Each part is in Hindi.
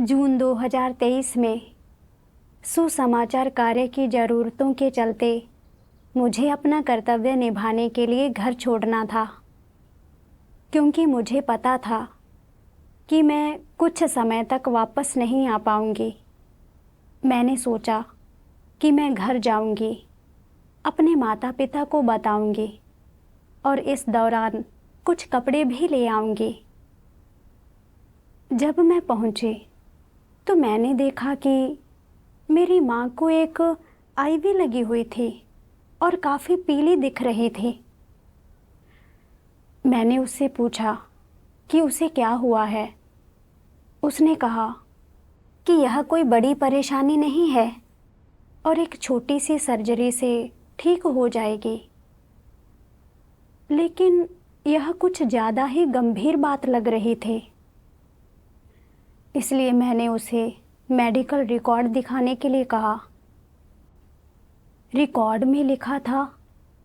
जून 2023 में सुसमाचार कार्य की ज़रूरतों के चलते मुझे अपना कर्तव्य निभाने के लिए घर छोड़ना था, क्योंकि मुझे पता था कि मैं कुछ समय तक वापस नहीं आ पाऊंगी। मैंने सोचा कि मैं घर जाऊंगी, अपने माता पिता को बताऊंगी और इस दौरान कुछ कपड़े भी ले आऊंगी। जब मैं पहुंची तो मैंने देखा कि मेरी माँ को एक आईवी लगी हुई थी और काफ़ी पीली दिख रही थी। मैंने उससे पूछा कि उसे क्या हुआ है। उसने कहा कि यह कोई बड़ी परेशानी नहीं है और एक छोटी सी सर्जरी से ठीक हो जाएगी। लेकिन यह कुछ ज़्यादा ही गंभीर बात लग रही थी, इसलिए मैंने उसे मेडिकल रिकॉर्ड दिखाने के लिए कहा। रिकॉर्ड में लिखा था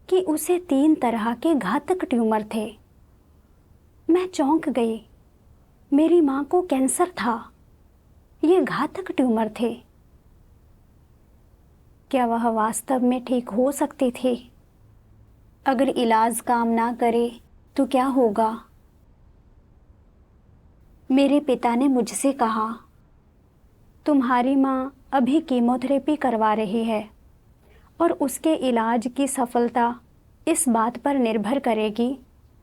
कि उसे 3 तरह के घातक ट्यूमर थे। मैं चौंक गई। मेरी माँ को कैंसर था, ये घातक ट्यूमर थे। क्या वह वास्तव में ठीक हो सकती थी? अगर इलाज काम ना करे तो क्या होगा? मेरे पिता ने मुझसे कहा, तुम्हारी माँ अभी कीमोथेरेपी करवा रही है और उसके इलाज की सफलता इस बात पर निर्भर करेगी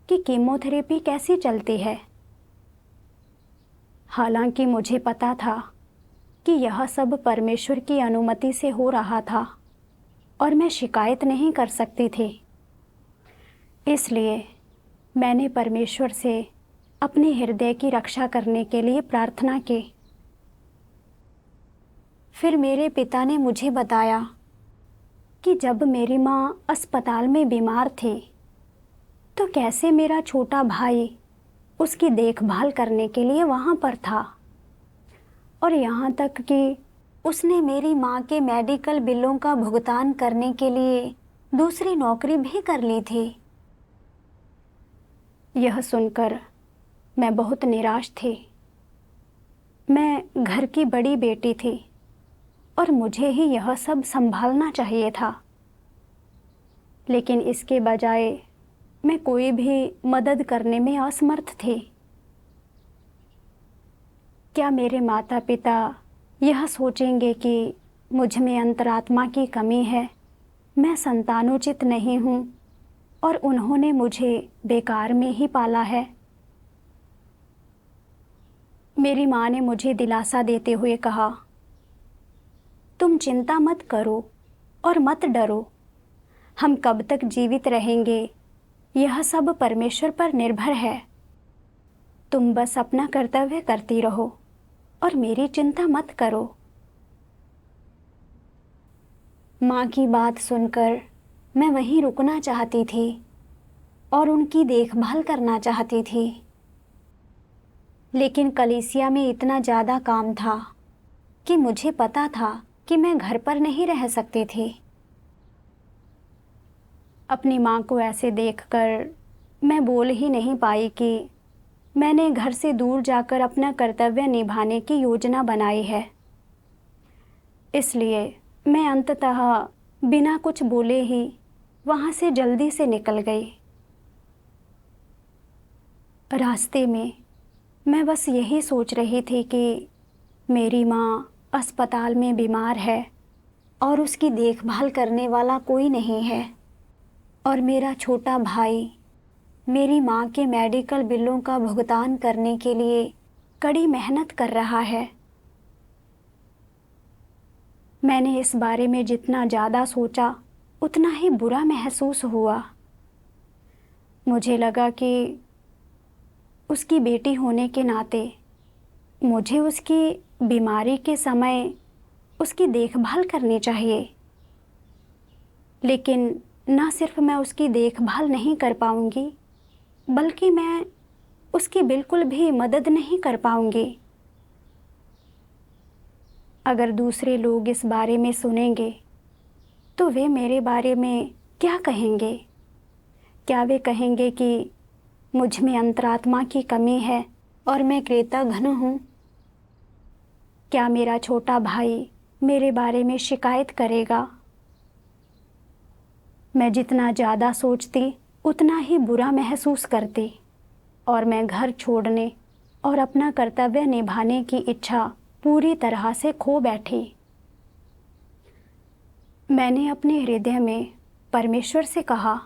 कि कीमोथेरेपी कैसी चलती है। हालांकि मुझे पता था कि यह सब परमेश्वर की अनुमति से हो रहा था और मैं शिकायत नहीं कर सकती थी। इसलिए मैंने परमेश्वर से अपने हृदय की रक्षा करने के लिए प्रार्थना की। फिर मेरे पिता ने मुझे बताया कि जब मेरी माँ अस्पताल में बीमार थी तो कैसे मेरा छोटा भाई उसकी देखभाल करने के लिए वहाँ पर था, और यहाँ तक कि उसने मेरी माँ के मेडिकल बिलों का भुगतान करने के लिए दूसरी नौकरी भी कर ली थी। यह सुनकर मैं बहुत निराश थी। मैं घर की बड़ी बेटी थी और मुझे ही यह सब संभालना चाहिए था, लेकिन इसके बजाय मैं कोई भी मदद करने में असमर्थ थी। क्या मेरे माता पिता यह सोचेंगे कि मुझ में अंतरात्मा की कमी है, मैं संतानोचित नहीं हूँ और उन्होंने मुझे बेकार में ही पाला है? मेरी माँ ने मुझे दिलासा देते हुए कहा, तुम चिंता मत करो और मत डरो। हम कब तक जीवित रहेंगे यह सब परमेश्वर पर निर्भर है। तुम बस अपना कर्तव्य करती रहो और मेरी चिंता मत करो। माँ की बात सुनकर मैं वहीं रुकना चाहती थी और उनकी देखभाल करना चाहती थी, लेकिन कलीसिया में इतना ज़्यादा काम था कि मुझे पता था कि मैं घर पर नहीं रह सकती थी। अपनी माँ को ऐसे देखकर मैं बोल ही नहीं पाई कि मैंने घर से दूर जाकर अपना कर्तव्य निभाने की योजना बनाई है। इसलिए मैं अंततः बिना कुछ बोले ही वहाँ से जल्दी से निकल गई। रास्ते में मैं बस यही सोच रही थी कि मेरी माँ अस्पताल में बीमार है और उसकी देखभाल करने वाला कोई नहीं है, और मेरा छोटा भाई मेरी माँ के मेडिकल बिलों का भुगतान करने के लिए कड़ी मेहनत कर रहा है। मैंने इस बारे में जितना ज़्यादा सोचा उतना ही बुरा महसूस हुआ। मुझे लगा कि उसकी बेटी होने के नाते मुझे उसकी बीमारी के समय उसकी देखभाल करनी चाहिए, लेकिन न सिर्फ मैं उसकी देखभाल नहीं कर पाऊंगी बल्कि मैं उसकी बिल्कुल भी मदद नहीं कर पाऊंगी। अगर दूसरे लोग इस बारे में सुनेंगे तो वे मेरे बारे में क्या कहेंगे? क्या वे कहेंगे कि मुझ में अंतरात्मा की कमी है और मैं कृतघ्न हूँ? क्या मेरा छोटा भाई मेरे बारे में शिकायत करेगा? मैं जितना ज़्यादा सोचती उतना ही बुरा महसूस करती और मैं घर छोड़ने और अपना कर्तव्य निभाने की इच्छा पूरी तरह से खो बैठी। मैंने अपने हृदय में परमेश्वर से कहा,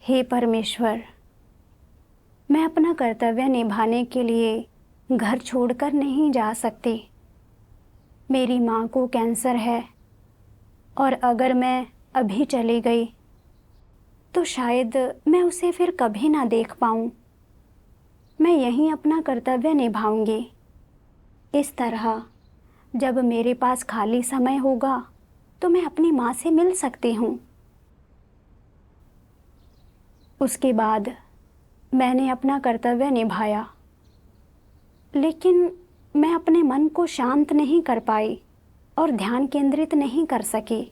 हे परमेश्वर, मैं अपना कर्तव्य निभाने के लिए घर छोड़कर नहीं जा सकती। मेरी माँ को कैंसर है और अगर मैं अभी चली गई तो शायद मैं उसे फिर कभी ना देख पाऊँ। मैं यहीं अपना कर्तव्य निभाऊंगी। इस तरह जब मेरे पास खाली समय होगा तो मैं अपनी माँ से मिल सकती हूँ। उसके बाद मैंने अपना कर्तव्य निभाया, लेकिन मैं अपने मन को शांत नहीं कर पाई और ध्यान केंद्रित नहीं कर सकी।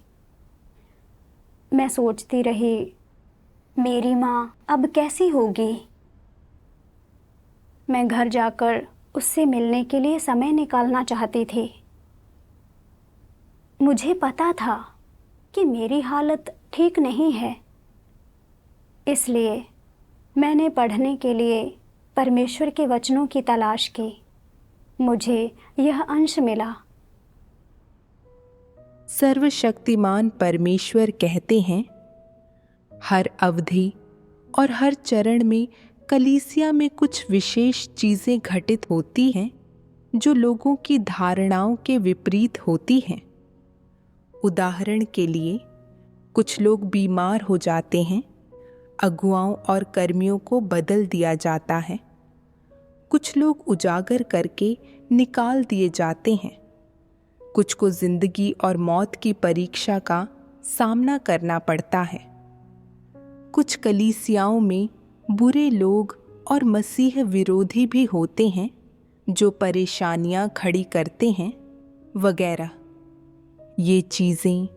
मैं सोचती रही, मेरी माँ अब कैसी होगी? मैं घर जाकर उससे मिलने के लिए समय निकालना चाहती थी। मुझे पता था कि मेरी हालत ठीक नहीं है, इसलिए मैंने पढ़ने के लिए परमेश्वर के वचनों की तलाश की। मुझे यह अंश मिला। सर्वशक्तिमान परमेश्वर कहते हैं, हर अवधि और हर चरण में कलीसिया में कुछ विशेष चीज़ें घटित होती हैं जो लोगों की धारणाओं के विपरीत होती हैं। उदाहरण के लिए, कुछ लोग बीमार हो जाते हैं, अगुआओं और कर्मियों को बदल दिया जाता है। कुछ लोग उजागर करके निकाल दिए जाते हैं। कुछ को जिंदगी और मौत की परीक्षा का सामना करना पड़ता है। कुछ कलीसियाओं में बुरे लोग और मसीह विरोधी भी होते हैं जो परेशानियां खड़ी करते हैं वगैरह। ये चीज़ें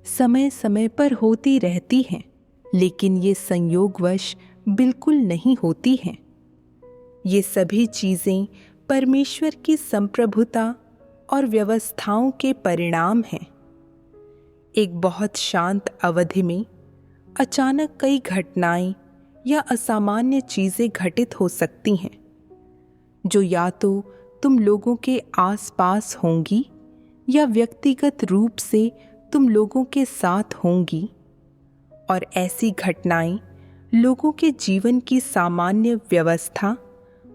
समय समय पर होती रहती हैं, लेकिन ये संयोगवश बिल्कुल नहीं होती हैं। ये सभी चीज़ें परमेश्वर की संप्रभुता और व्यवस्थाओं के परिणाम हैं। एक बहुत शांत अवधि में अचानक कई घटनाएं या असामान्य चीज़ें घटित हो सकती हैं, जो या तो तुम लोगों के आसपास होंगी या व्यक्तिगत रूप से तुम लोगों के साथ होंगी। और ऐसी घटनाएं लोगों के जीवन की सामान्य व्यवस्था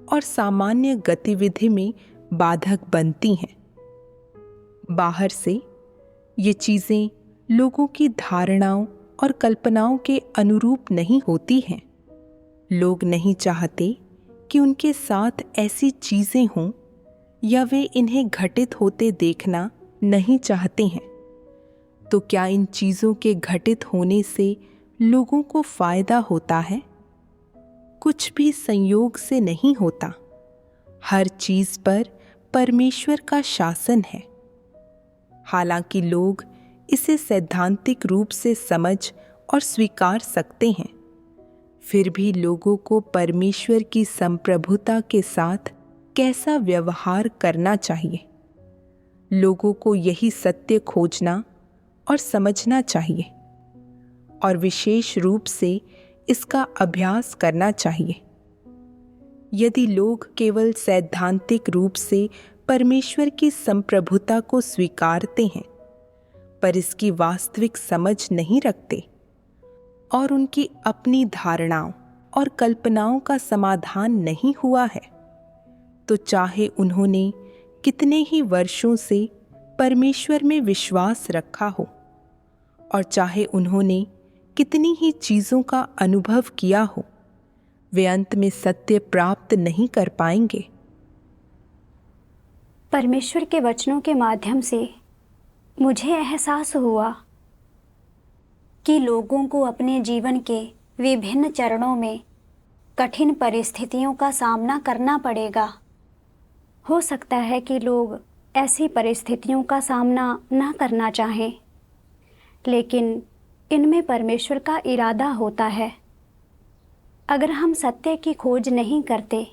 और सामान्य गतिविधि में बाधक बनती हैं। बाहर से ये चीज़ें लोगों की धारणाओं और कल्पनाओं के अनुरूप नहीं होती हैं। लोग नहीं चाहते कि उनके साथ ऐसी चीज़ें हों या वे इन्हें घटित होते देखना नहीं चाहते हैं। तो क्या इन चीज़ों के घटित होने से लोगों को फायदा होता है? कुछ भी संयोग से नहीं होता। हर चीज़ पर परमेश्वर का शासन है। हालांकि लोग इसे सैद्धांतिक रूप से समझ और स्वीकार सकते हैं, फिर भी लोगों को परमेश्वर की संप्रभुता के साथ कैसा व्यवहार करना चाहिए, लोगों को यही सत्य खोजना और समझना चाहिए और विशेष रूप से इसका अभ्यास करना चाहिए। यदि लोग केवल सैद्धांतिक रूप से परमेश्वर की संप्रभुता को स्वीकारते हैं पर इसकी वास्तविक समझ नहीं रखते और उनकी अपनी धारणाओं और कल्पनाओं का समाधान नहीं हुआ है, तो चाहे उन्होंने कितने ही वर्षों से परमेश्वर में विश्वास रखा हो और चाहे उन्होंने कितनी ही चीज़ों का अनुभव किया हो, वे अंत में सत्य प्राप्त नहीं कर पाएंगे। परमेश्वर के वचनों के माध्यम से मुझे एहसास हुआ कि लोगों को अपने जीवन के विभिन्न चरणों में कठिन परिस्थितियों का सामना करना पड़ेगा। हो सकता है कि लोग ऐसी परिस्थितियों का सामना न करना चाहें, लेकिन इनमें परमेश्वर का इरादा होता है। अगर हम सत्य की खोज नहीं करते,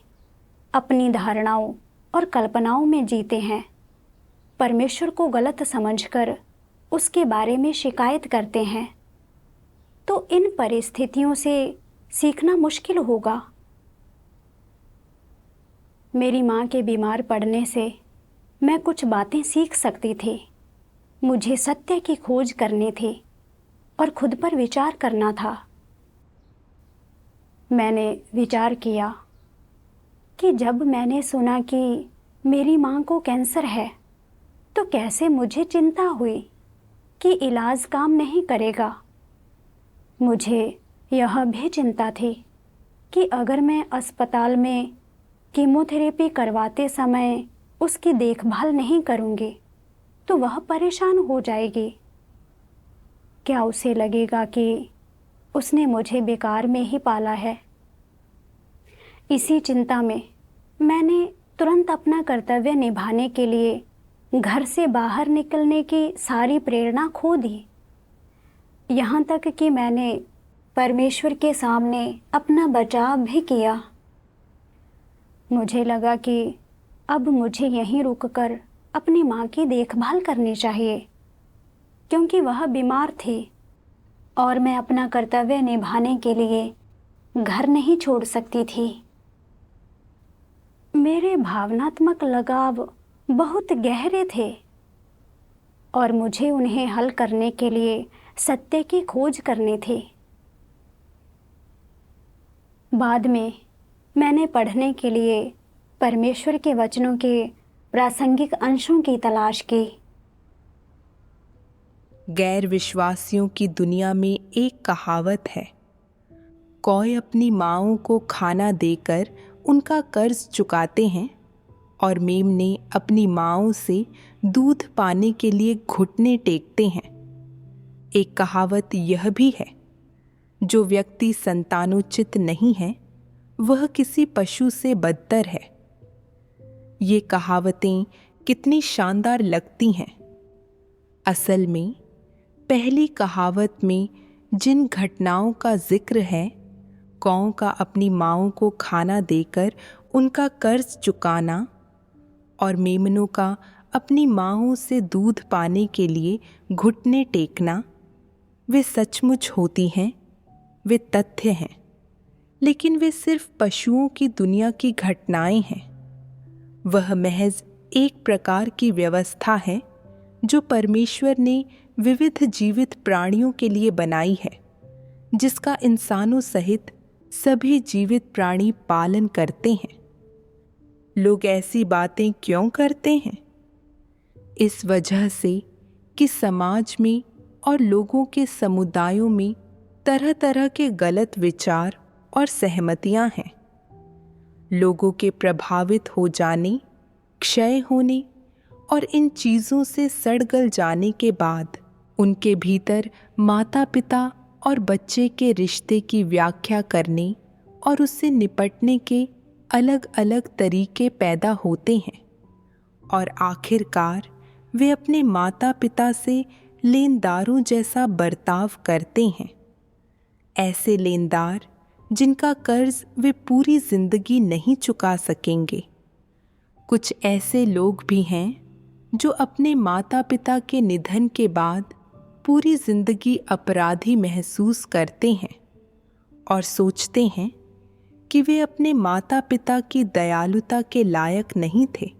अपनी धारणाओं और कल्पनाओं में जीते हैं, परमेश्वर को गलत समझकर उसके बारे में शिकायत करते हैं, तो इन परिस्थितियों से सीखना मुश्किल होगा। मेरी माँ के बीमार पड़ने से मैं कुछ बातें सीख सकती थी। मुझे सत्य की खोज करनी थी और खुद पर विचार करना था। मैंने विचार किया कि जब मैंने सुना कि मेरी माँ को कैंसर है, तो कैसे मुझे चिंता हुई कि इलाज काम नहीं करेगा। मुझे यह भी चिंता थी कि अगर मैं अस्पताल में कीमोथेरेपी करवाते समय उसकी देखभाल नहीं करूँगी तो वह परेशान हो जाएगी। क्या उसे लगेगा कि उसने मुझे बेकार में ही पाला है। इसी चिंता में मैंने तुरंत अपना कर्तव्य निभाने के लिए घर से बाहर निकलने की सारी प्रेरणा खो दी। यहाँ तक कि मैंने परमेश्वर के सामने अपना बचाव भी किया। मुझे लगा कि अब मुझे यहीं रुककर अपनी माँ की देखभाल करनी चाहिए, क्योंकि वह बीमार थी और मैं अपना कर्तव्य निभाने के लिए घर नहीं छोड़ सकती थी। मेरे भावनात्मक लगाव बहुत गहरे थे और मुझे उन्हें हल करने के लिए सत्य की खोज करनी थी। बाद में मैंने पढ़ने के लिए परमेश्वर के वचनों के प्रासंगिक अंशों की तलाश की। गैर विश्वासियों की दुनिया में एक कहावत है, कौए अपनी माँओं को खाना देकर उनका कर्ज चुकाते हैं और मेमने अपनी माँओं से दूध पाने के लिए घुटने टेकते हैं। एक कहावत यह भी है, जो व्यक्ति संतानोचित नहीं है वह किसी पशु से बदतर है। ये कहावतें कितनी शानदार लगती हैं। असल में पहली कहावत में जिन घटनाओं का जिक्र है, कौओं का अपनी माँओं को खाना देकर उनका कर्ज चुकाना और मेमनों का अपनी माँओं से दूध पाने के लिए घुटने टेकना, वे सचमुच होती हैं, वे तथ्य हैं, लेकिन वे सिर्फ पशुओं की दुनिया की घटनाएं हैं। वह महज एक प्रकार की व्यवस्था है जो परमेश्वर ने विविध जीवित प्राणियों के लिए बनाई है, जिसका इंसानों सहित सभी जीवित प्राणी पालन करते हैं। लोग ऐसी बातें क्यों करते हैं? इस वजह से कि समाज में और लोगों के समुदायों में तरह तरह के गलत विचार और सहमतियां हैं। लोगों के प्रभावित हो जाने, क्षय होने और इन चीज़ों से सड़ गल जाने के बाद उनके भीतर माता पिता और बच्चे के रिश्ते की व्याख्या करने और उससे निपटने के अलग अलग तरीके पैदा होते हैं और आखिरकार वे अपने माता पिता से लेनदारों जैसा बर्ताव करते हैं। ऐसे लेनदार जिनका कर्ज वे पूरी जिंदगी नहीं चुका सकेंगे। कुछ ऐसे लोग भी हैं जो अपने माता पिता के निधन के बाद पूरी जिंदगी अपराधी महसूस करते हैं और सोचते हैं कि वे अपने माता पिता की दयालुता के लायक नहीं थे,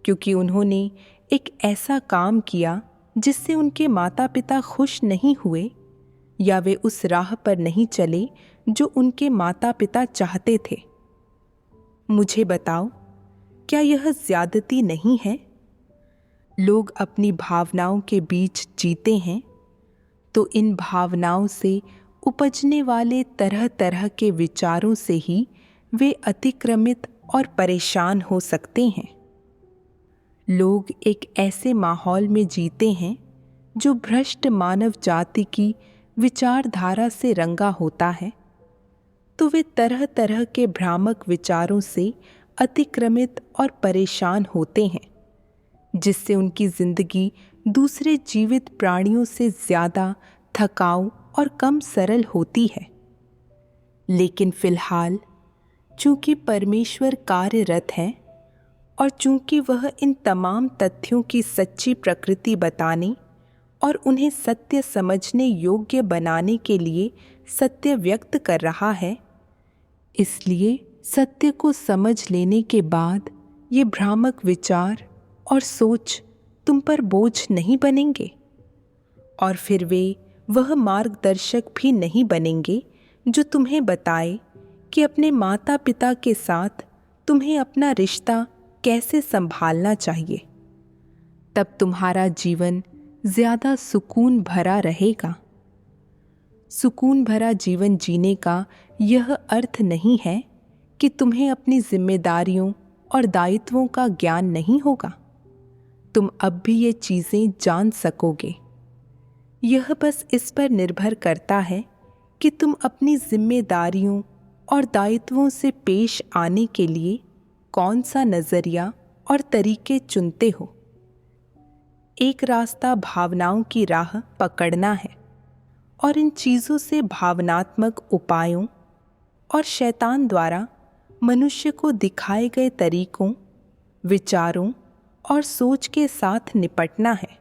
क्योंकि उन्होंने एक ऐसा काम किया जिससे उनके माता पिता खुश नहीं हुए या वे उस राह पर नहीं चले जो उनके माता पिता चाहते थे। मुझे बताओ, क्या यह ज्यादती नहीं है? लोग अपनी भावनाओं के बीच जीते हैं, तो इन भावनाओं से उपजने वाले तरह तरह के विचारों से ही वे अतिक्रमित और परेशान हो सकते हैं। लोग एक ऐसे माहौल में जीते हैं जो भ्रष्ट मानव जाति की विचारधारा से रंगा होता है, तो वे तरह तरह के भ्रामक विचारों से अतिक्रमित और परेशान होते हैं, जिससे उनकी जिंदगी दूसरे जीवित प्राणियों से ज्यादा थकाऊ और कम सरल होती है। लेकिन फिलहाल चूंकि परमेश्वर कार्यरत है और चूंकि वह इन तमाम तथ्यों की सच्ची प्रकृति बताने और उन्हें सत्य समझने योग्य बनाने के लिए सत्य व्यक्त कर रहा है, इसलिए सत्य को समझ लेने के बाद ये भ्रामक विचार और सोच तुम पर बोझ नहीं बनेंगे, और फिर वे वह मार्गदर्शक भी नहीं बनेंगे जो तुम्हें बताए कि अपने माता पिता के साथ तुम्हें अपना रिश्ता कैसे संभालना चाहिए। तब तुम्हारा जीवन ज़्यादा सुकून भरा रहेगा। सुकून भरा जीवन जीने का यह अर्थ नहीं है कि तुम्हें अपनी जिम्मेदारियों और दायित्वों का ज्ञान नहीं होगा। तुम अब भी ये चीज़ें जान सकोगे। यह बस इस पर निर्भर करता है कि तुम अपनी जिम्मेदारियों और दायित्वों से पेश आने के लिए कौन सा नज़रिया और तरीके चुनते हो। एक रास्ता भावनाओं की राह पकड़ना है और इन चीज़ों से भावनात्मक उपायों और शैतान द्वारा मनुष्य को दिखाए गए तरीकों, विचारों और सोच के साथ निपटना है।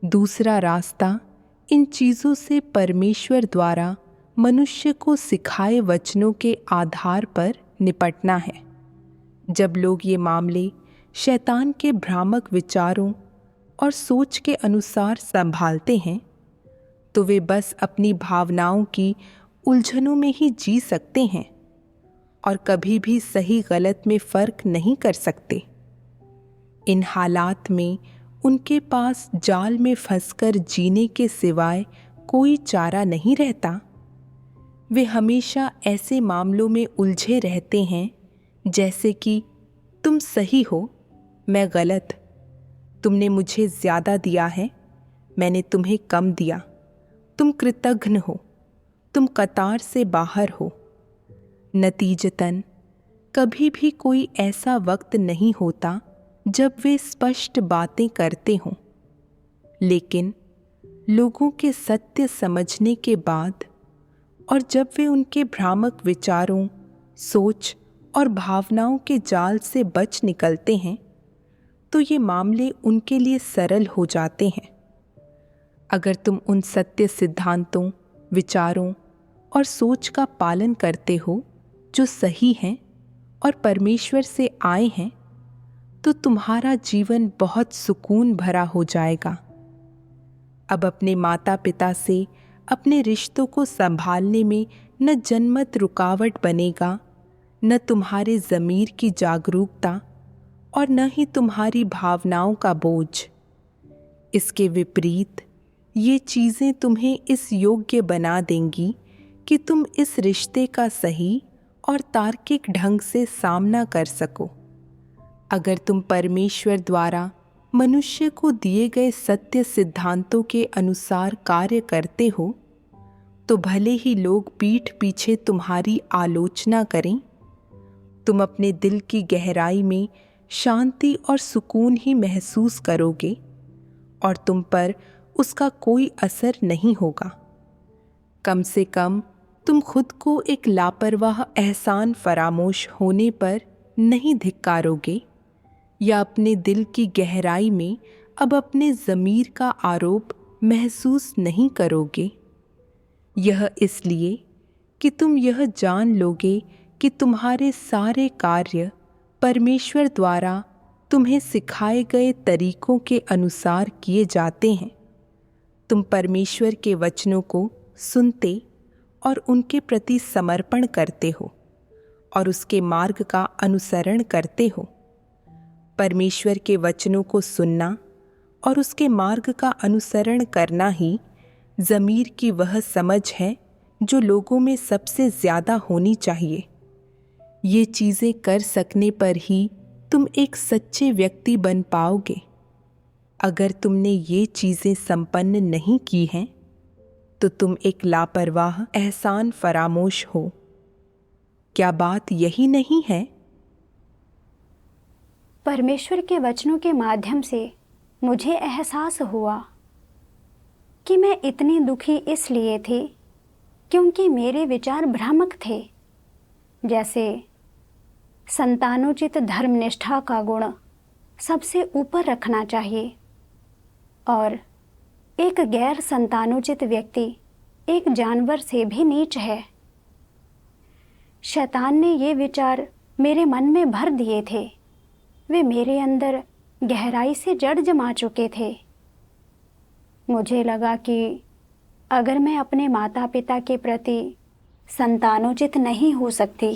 दूसरा रास्ता इन चीज़ों से परमेश्वर द्वारा मनुष्य को सिखाए वचनों के आधार पर निपटना है। जब लोग ये मामले शैतान के भ्रामक विचारों और सोच के अनुसार संभालते हैं, तो वे बस अपनी भावनाओं की उलझनों में ही जी सकते हैं और कभी भी सही गलत में फ़र्क नहीं कर सकते। इन हालात में उनके पास जाल में फंसकर जीने के सिवाय कोई चारा नहीं रहता। वे हमेशा ऐसे मामलों में उलझे रहते हैं जैसे कि तुम सही हो, मैं गलत, तुमने मुझे ज़्यादा दिया है, मैंने तुम्हें कम दिया, तुम कृतघ्न हो, तुम कतार से बाहर हो। नतीजतन कभी भी कोई ऐसा वक्त नहीं होता जब वे स्पष्ट बातें करते हों, लेकिन लोगों के सत्य समझने के बाद और जब वे उनके भ्रामक विचारों, सोच और भावनाओं के जाल से बच निकलते हैं, तो ये मामले उनके लिए सरल हो जाते हैं। अगर तुम उन सत्य सिद्धांतों, विचारों और सोच का पालन करते हो जो सही हैं और परमेश्वर से आए हैं, तो तुम्हारा जीवन बहुत सुकून भरा हो जाएगा। अब अपने माता पिता से अपने रिश्तों को संभालने में न जनमत रुकावट बनेगा, न तुम्हारे ज़मीर की जागरूकता और न ही तुम्हारी भावनाओं का बोझ। इसके विपरीत ये चीज़ें तुम्हें इस योग्य बना देंगी कि तुम इस रिश्ते का सही और तार्किक ढंग से सामना कर सको। अगर तुम परमेश्वर द्वारा मनुष्य को दिए गए सत्य सिद्धांतों के अनुसार कार्य करते हो, तो भले ही लोग पीठ पीछे तुम्हारी आलोचना करें, तुम अपने दिल की गहराई में शांति और सुकून ही महसूस करोगे और तुम पर उसका कोई असर नहीं होगा। कम से कम तुम खुद को एक लापरवाह एहसान फरामोश होने पर नहीं धिक्कारोगे या अपने दिल की गहराई में अब अपने ज़मीर का आरोप महसूस नहीं करोगे। यह इसलिए कि तुम यह जान लोगे कि तुम्हारे सारे कार्य परमेश्वर द्वारा तुम्हें सिखाए गए तरीकों के अनुसार किए जाते हैं। तुम परमेश्वर के वचनों को सुनते और उनके प्रति समर्पण करते हो और उसके मार्ग का अनुसरण करते हो। परमेश्वर के वचनों को सुनना और उसके मार्ग का अनुसरण करना ही ज़मीर की वह समझ है जो लोगों में सबसे ज़्यादा होनी चाहिए। ये चीज़ें कर सकने पर ही तुम एक सच्चे व्यक्ति बन पाओगे। अगर तुमने ये चीज़ें संपन्न नहीं की हैं, तो तुम एक लापरवाह एहसान फरामोश हो। क्या बात यही नहीं है? परमेश्वर के वचनों के माध्यम से मुझे एहसास हुआ कि मैं इतनी दुखी इसलिए थी क्योंकि मेरे विचार भ्रामक थे। जैसे संतानोचित धर्मनिष्ठा का गुण सबसे ऊपर रखना चाहिए और एक गैर संतानोचित व्यक्ति एक जानवर से भी नीच है। शैतान ने ये विचार मेरे मन में भर दिए थे। वे मेरे अंदर गहराई से जड़ जमा चुके थे। मुझे लगा कि अगर मैं अपने माता पिता के प्रति संतानोचित नहीं हो सकती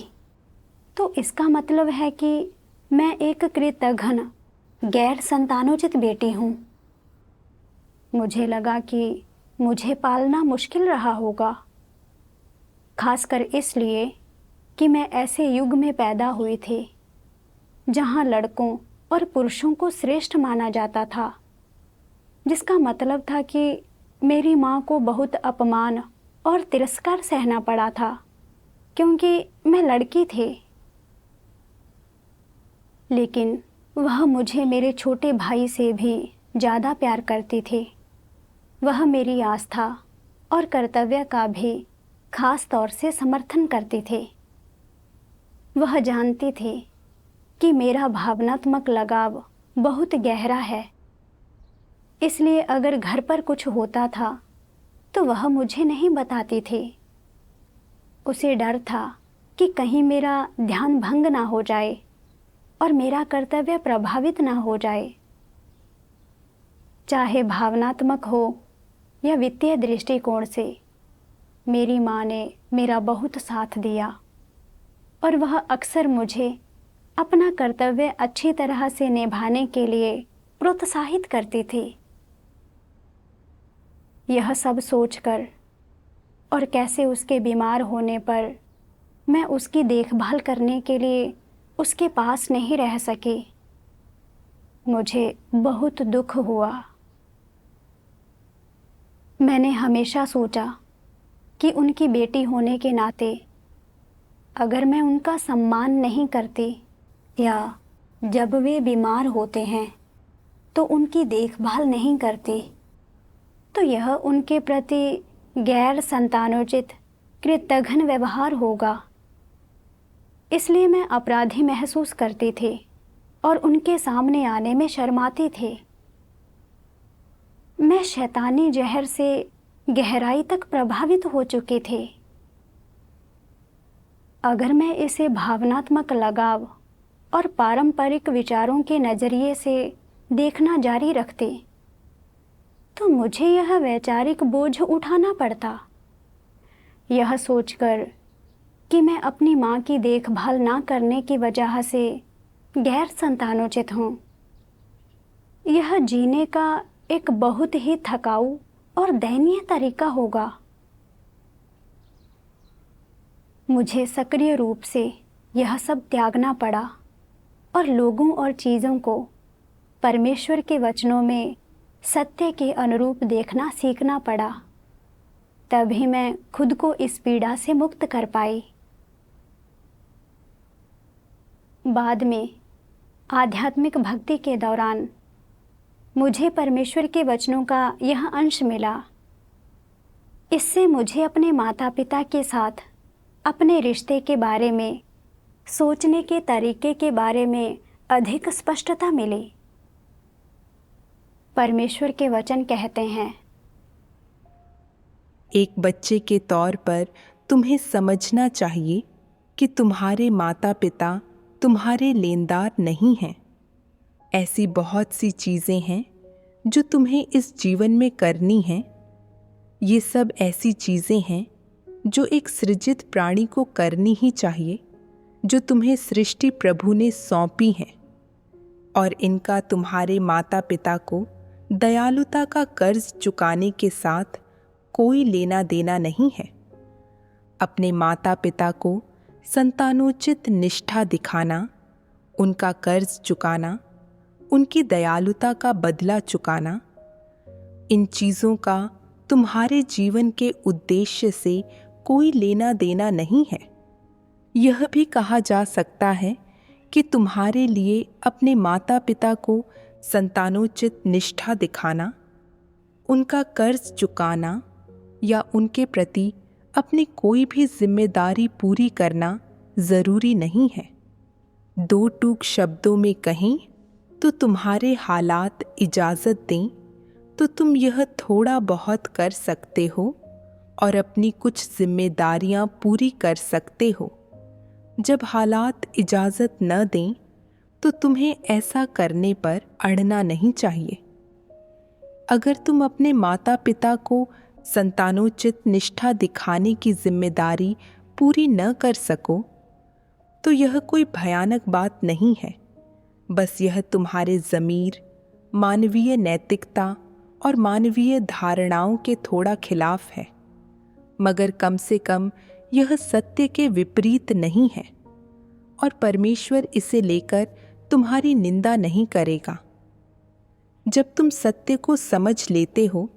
तो इसका मतलब है कि मैं एक कृतघ्न गैर संतानोचित बेटी हूँ। मुझे लगा कि मुझे पालना मुश्किल रहा होगा, खासकर इसलिए कि मैं ऐसे युग में पैदा हुई थी जहाँ लड़कों और पुरुषों को श्रेष्ठ माना जाता था, जिसका मतलब था कि मेरी माँ को बहुत अपमान और तिरस्कार सहना पड़ा था क्योंकि मैं लड़की थी। लेकिन वह मुझे मेरे छोटे भाई से भी ज़्यादा प्यार करती थी। वह मेरी आस्था और कर्तव्य का भी खास तौर से समर्थन करती थी। वह जानती थी कि मेरा भावनात्मक लगाव बहुत गहरा है, इसलिए अगर घर पर कुछ होता था तो वह मुझे नहीं बताती थी। उसे डर था कि कहीं मेरा ध्यान भंग ना हो जाए और मेरा कर्तव्य प्रभावित ना हो जाए। चाहे भावनात्मक हो या वित्तीय दृष्टिकोण से, मेरी माँ ने मेरा बहुत साथ दिया और वह अक्सर मुझे अपना कर्तव्य अच्छी तरह से निभाने के लिए प्रोत्साहित करती थी। यह सब सोचकर और कैसे उसके बीमार होने पर मैं उसकी देखभाल करने के लिए उसके पास नहीं रह सकी, मुझे बहुत दुख हुआ। मैंने हमेशा सोचा कि उनकी बेटी होने के नाते अगर मैं उनका सम्मान नहीं करती या जब वे बीमार होते हैं तो उनकी देखभाल नहीं करती तो यह उनके प्रति गैर संतानोचित कृतघ्न व्यवहार होगा। इसलिए मैं अपराधी महसूस करती थी और उनके सामने आने में शर्माती थी। मैं शैतानी जहर से गहराई तक प्रभावित हो चुकी थी। अगर मैं इसे भावनात्मक लगाव और पारंपरिक विचारों के नज़रिए से देखना जारी रखती तो मुझे यह वैचारिक बोझ उठाना पड़ता, यह सोचकर कि मैं अपनी माँ की देखभाल ना करने की वजह से गैर संतानोचित हूँ। यह जीने का एक बहुत ही थकाऊ और दयनीय तरीका होगा। मुझे सक्रिय रूप से यह सब त्यागना पड़ा और लोगों और चीज़ों को परमेश्वर के वचनों में सत्य के अनुरूप देखना सीखना पड़ा। तभी मैं खुद को इस पीड़ा से मुक्त कर पाई। बाद में आध्यात्मिक भक्ति के दौरान मुझे परमेश्वर के वचनों का यह अंश मिला। इससे मुझे अपने माता पिता के साथ अपने रिश्ते के बारे में सोचने के तरीके के बारे में अधिक स्पष्टता मिली। परमेश्वर के वचन कहते हैं, एक बच्चे के तौर पर तुम्हें समझना चाहिए कि तुम्हारे माता पिता तुम्हारे लेनदार नहीं हैं। ऐसी बहुत सी चीज़ें हैं जो तुम्हें इस जीवन में करनी हैं। ये सब ऐसी चीज़ें हैं जो एक सृजित प्राणी को करनी ही चाहिए, जो तुम्हें सृष्टि प्रभु ने सौंपी हैं, और इनका तुम्हारे माता पिता को दयालुता का कर्ज चुकाने के साथ कोई लेना देना नहीं है। अपने माता पिता को संतानोचित निष्ठा दिखाना, उनका कर्ज चुकाना, उनकी दयालुता का बदला चुकाना, इन चीज़ों का तुम्हारे जीवन के उद्देश्य से कोई लेना देना नहीं है। यह भी कहा जा सकता है कि तुम्हारे लिए अपने माता पिता को संतानोचित निष्ठा दिखाना, उनका कर्ज चुकाना या उनके प्रति अपनी कोई भी जिम्मेदारी पूरी करना ज़रूरी नहीं है। दो टूक शब्दों में कहें तो तुम्हारे हालात इजाज़त दें तो तुम यह थोड़ा बहुत कर सकते हो और अपनी कुछ जिम्मेदारियां पूरी कर सकते हो। जब हालात इजाज़त न दें तो तुम्हें ऐसा करने पर अड़ना नहीं चाहिए। अगर तुम अपने माता पिता को संतानोचित निष्ठा दिखाने की जिम्मेदारी पूरी न कर सको तो यह कोई भयानक बात नहीं है। बस यह तुम्हारे ज़मीर, मानवीय नैतिकता और मानवीय धारणाओं के थोड़ा खिलाफ है, मगर कम से कम यह सत्य के विपरीत नहीं है और परमेश्वर इसे लेकर तुम्हारी निंदा नहीं करेगा। जब तुम सत्य को समझ लेते हो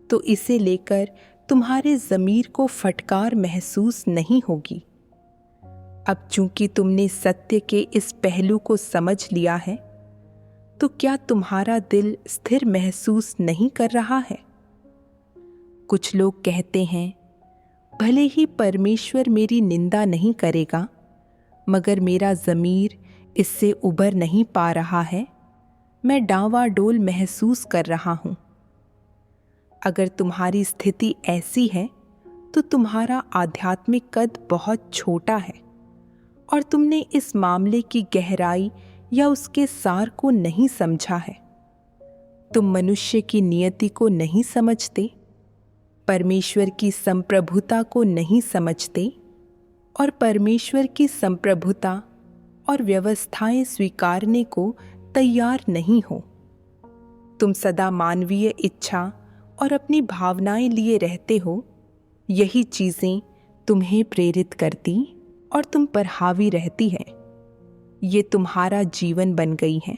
तो इसे लेकर तुम्हारे ज़मीर को फटकार महसूस नहीं होगी। अब चूंकि तुमने सत्य के इस पहलू को समझ लिया है तो क्या तुम्हारा दिल स्थिर महसूस नहीं कर रहा है? कुछ लोग कहते हैं, भले ही परमेश्वर मेरी निंदा नहीं करेगा, मगर मेरा ज़मीर इससे उबर नहीं पा रहा है, मैं डांवाडोल महसूस कर रहा हूँ। अगर तुम्हारी स्थिति ऐसी है तो तुम्हारा आध्यात्मिक कद बहुत छोटा है और तुमने इस मामले की गहराई या उसके सार को नहीं समझा है। तुम मनुष्य की नियति को नहीं समझते, परमेश्वर की संप्रभुता को नहीं समझते और परमेश्वर की संप्रभुता और व्यवस्थाएं स्वीकारने को तैयार नहीं हो। तुम सदा मानवीय इच्छा और अपनी भावनाएं लिए रहते हो। यही चीजें तुम्हें प्रेरित करती और तुम पर हावी रहती है। ये तुम्हारा जीवन बन गई है।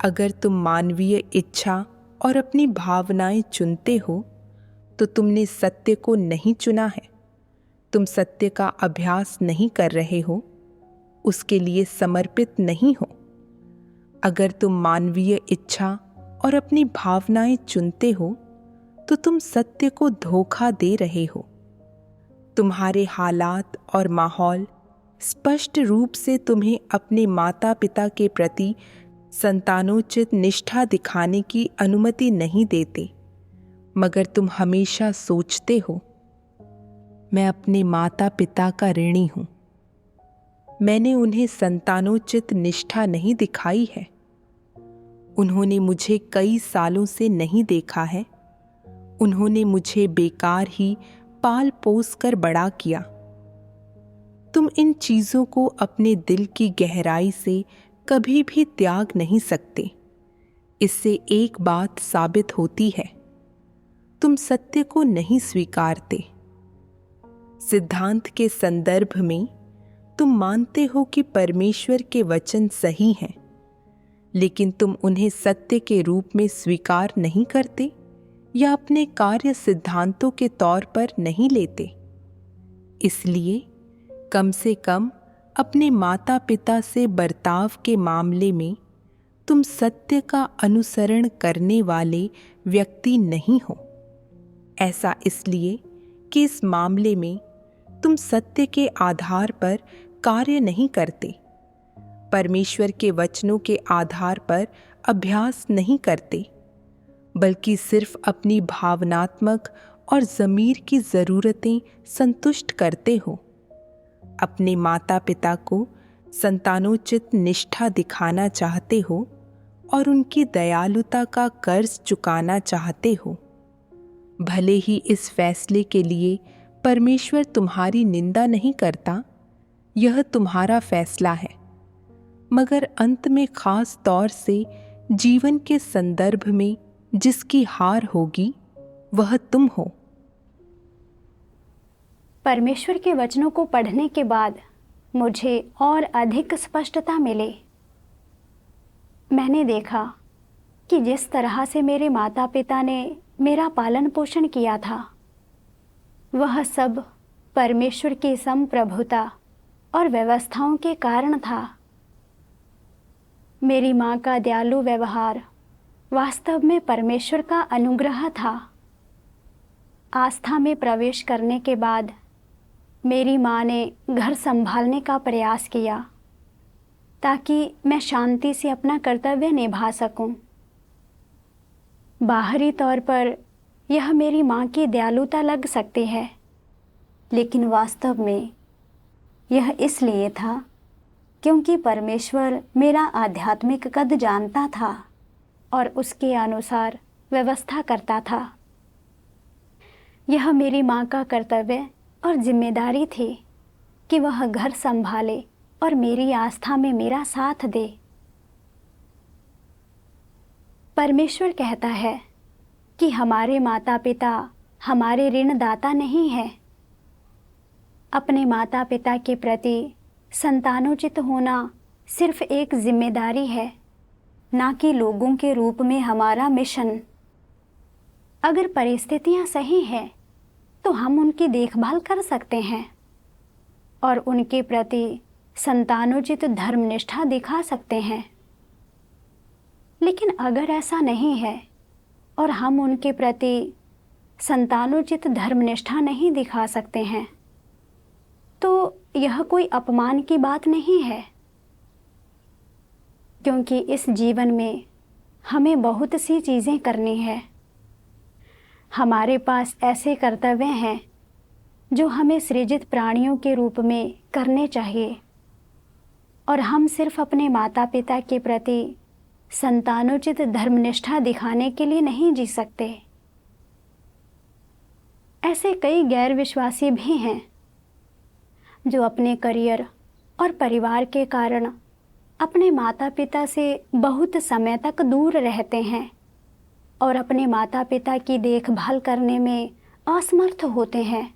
अगर तुम मानवीय इच्छा और अपनी भावनाएं चुनते हो तो तुमने सत्य को नहीं चुना है। तुम सत्य का अभ्यास नहीं कर रहे हो, उसके लिए समर्पित नहीं हो। अगर तुम मानवीय इच्छा और अपनी भावनाएं चुनते हो तो तुम सत्य को धोखा दे रहे हो। तुम्हारे हालात और माहौल स्पष्ट रूप से तुम्हें अपने माता पिता के प्रति संतानोचित निष्ठा दिखाने की अनुमति नहीं देते, मगर तुम हमेशा सोचते हो, मैं अपने माता पिता का ऋणी हूँ। मैंने उन्हें संतानोचित निष्ठा नहीं दिखाई है। उन्होंने मुझे कई सालों से नहीं देखा है। उन्होंने मुझे बेकार ही पाल पोस कर बड़ा किया। तुम इन चीज़ों को अपने दिल की गहराई से कभी भी त्याग नहीं सकते। इससे एक बात साबित होती है, तुम सत्य को नहीं स्वीकारते। सिद्धांत के संदर्भ में तुम मानते हो कि परमेश्वर के वचन सही हैं, लेकिन तुम उन्हें सत्य के रूप में स्वीकार नहीं करते या अपने कार्य सिद्धांतों के तौर पर नहीं लेते। इसलिए कम से कम अपने माता पिता से बर्ताव के मामले में तुम सत्य का अनुसरण करने वाले व्यक्ति नहीं हो। ऐसा इसलिए कि इस मामले में तुम सत्य के आधार पर कार्य नहीं करते, परमेश्वर के वचनों के आधार पर अभ्यास नहीं करते, बल्कि सिर्फ अपनी भावनात्मक और ज़मीर की ज़रूरतें संतुष्ट करते हो। अपने माता पिता को संतानोचित निष्ठा दिखाना चाहते हो और उनकी दयालुता का कर्ज चुकाना चाहते हो। भले ही इस फैसले के लिए परमेश्वर तुम्हारी निंदा नहीं करता, यह तुम्हारा फैसला है, मगर अंत में खास तौर से जीवन के संदर्भ में जिसकी हार होगी वह तुम हो। परमेश्वर के वचनों को पढ़ने के बाद मुझे और अधिक स्पष्टता मिली। मैंने देखा कि जिस तरह से मेरे माता पिता ने मेरा पालन पोषण किया था, वह सब परमेश्वर की संप्रभुता और व्यवस्थाओं के कारण था। मेरी माँ का दयालु व्यवहार वास्तव में परमेश्वर का अनुग्रह था। आस्था में प्रवेश करने के बाद मेरी माँ ने घर संभालने का प्रयास किया, ताकि मैं शांति से अपना कर्तव्य निभा सकूं। बाहरी तौर पर यह मेरी माँ की दयालुता लग सकती है, लेकिन वास्तव में यह इसलिए था क्योंकि परमेश्वर मेरा आध्यात्मिक कद जानता था और उसके अनुसार व्यवस्था करता था। यह मेरी माँ का कर्तव्य और जिम्मेदारी थी कि वह घर संभाले और मेरी आस्था में मेरा साथ दे। परमेश्वर कहता है कि हमारे माता पिता हमारे ऋणदाता नहीं हैं। अपने माता पिता के प्रति संतानोचित होना सिर्फ एक जिम्मेदारी है, ना कि लोगों के रूप में हमारा मिशन। अगर परिस्थितियां सही हैं तो हम उनकी देखभाल कर सकते हैं और उनके प्रति संतानोचित धर्मनिष्ठा दिखा सकते हैं। लेकिन अगर ऐसा नहीं है और हम उनके प्रति संतानोचित धर्मनिष्ठा नहीं दिखा सकते हैं, तो यह कोई अपमान की बात नहीं है, क्योंकि इस जीवन में हमें बहुत सी चीज़ें करनी है। हमारे पास ऐसे कर्तव्य हैं जो हमें सृजित प्राणियों के रूप में करने चाहिए, और हम सिर्फ अपने माता पिता के प्रति संतानोचित धर्मनिष्ठा दिखाने के लिए नहीं जी सकते। ऐसे कई गैर विश्वासी भी हैं जो अपने करियर और परिवार के कारण अपने माता पिता से बहुत समय तक दूर रहते हैं और अपने माता पिता की देखभाल करने में असमर्थ होते हैं।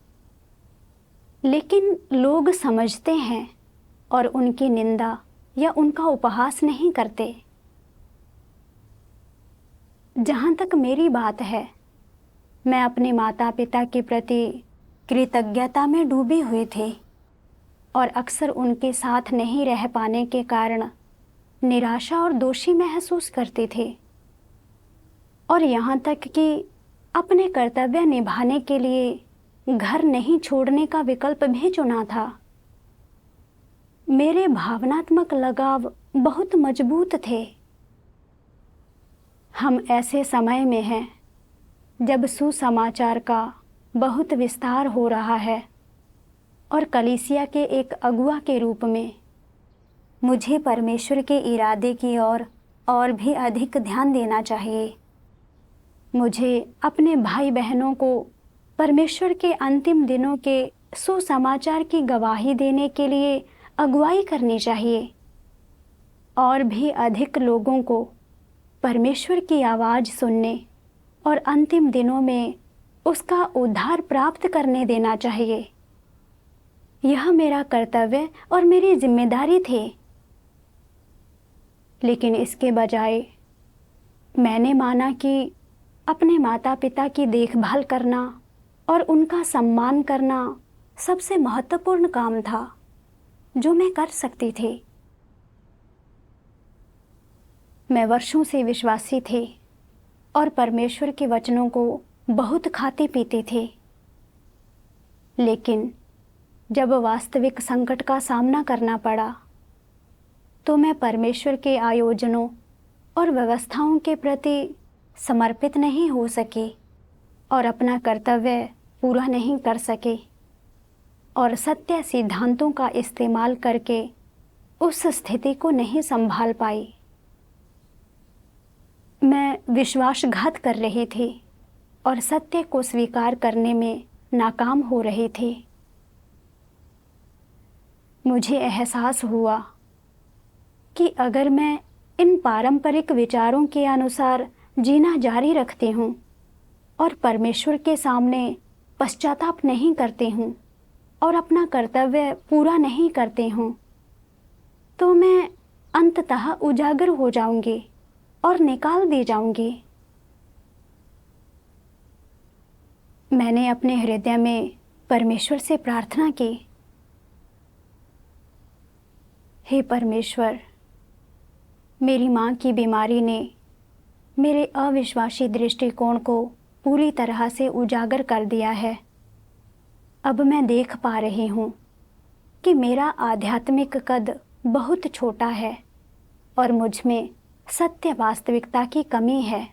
लेकिन लोग समझते हैं और उनकी निंदा या उनका उपहास नहीं करते। जहाँ तक मेरी बात है, मैं अपने माता पिता के प्रति कृतज्ञता में डूबी हुई थी और अक्सर उनके साथ नहीं रह पाने के कारण निराशा और दोषी महसूस करती थी, और यहाँ तक कि अपने कर्तव्य निभाने के लिए घर नहीं छोड़ने का विकल्प भी चुना था। मेरे भावनात्मक लगाव बहुत मजबूत थे। हम ऐसे समय में हैं जब सुसमाचार का बहुत विस्तार हो रहा है, और कलीसिया के एक अगुआ के रूप में मुझे परमेश्वर के इरादे की ओर और भी अधिक ध्यान देना चाहिए। मुझे अपने भाई बहनों को परमेश्वर के अंतिम दिनों के सुसमाचार की गवाही देने के लिए अगुवाई करनी चाहिए, और भी अधिक लोगों को परमेश्वर की आवाज़ सुनने और अंतिम दिनों में उसका उद्धार प्राप्त करने देना चाहिए। यह मेरा कर्तव्य और मेरी जिम्मेदारी थी। लेकिन इसके बजाय मैंने माना कि अपने माता पिता की देखभाल करना और उनका सम्मान करना सबसे महत्वपूर्ण काम था जो मैं कर सकती थी। मैं वर्षों से विश्वासी थी और परमेश्वर के वचनों को बहुत खाती पीती थी, लेकिन जब वास्तविक संकट का सामना करना पड़ा तो मैं परमेश्वर के आयोजनों और व्यवस्थाओं के प्रति समर्पित नहीं हो सकी और अपना कर्तव्य पूरा नहीं कर सकी, और सत्य सिद्धांतों का इस्तेमाल करके उस स्थिति को नहीं संभाल पाई। मैं विश्वासघात कर रही थी और सत्य को स्वीकार करने में नाकाम हो रही थी। मुझे एहसास हुआ कि अगर मैं इन पारंपरिक विचारों के अनुसार जीना जारी रखती हूँ और परमेश्वर के सामने पश्चाताप नहीं करती हूँ और अपना कर्तव्य पूरा नहीं करती हूँ, तो मैं अंततः उजागर हो जाऊंगी और निकाल दी जाऊंगी। मैंने अपने हृदय में परमेश्वर से प्रार्थना की, हे परमेश्वर, मेरी माँ की बीमारी ने मेरे अविश्वासी दृष्टिकोण को पूरी तरह से उजागर कर दिया है। अब मैं देख पा रही हूँ कि मेरा आध्यात्मिक कद बहुत छोटा है और मुझ में सत्य वास्तविकता की कमी है।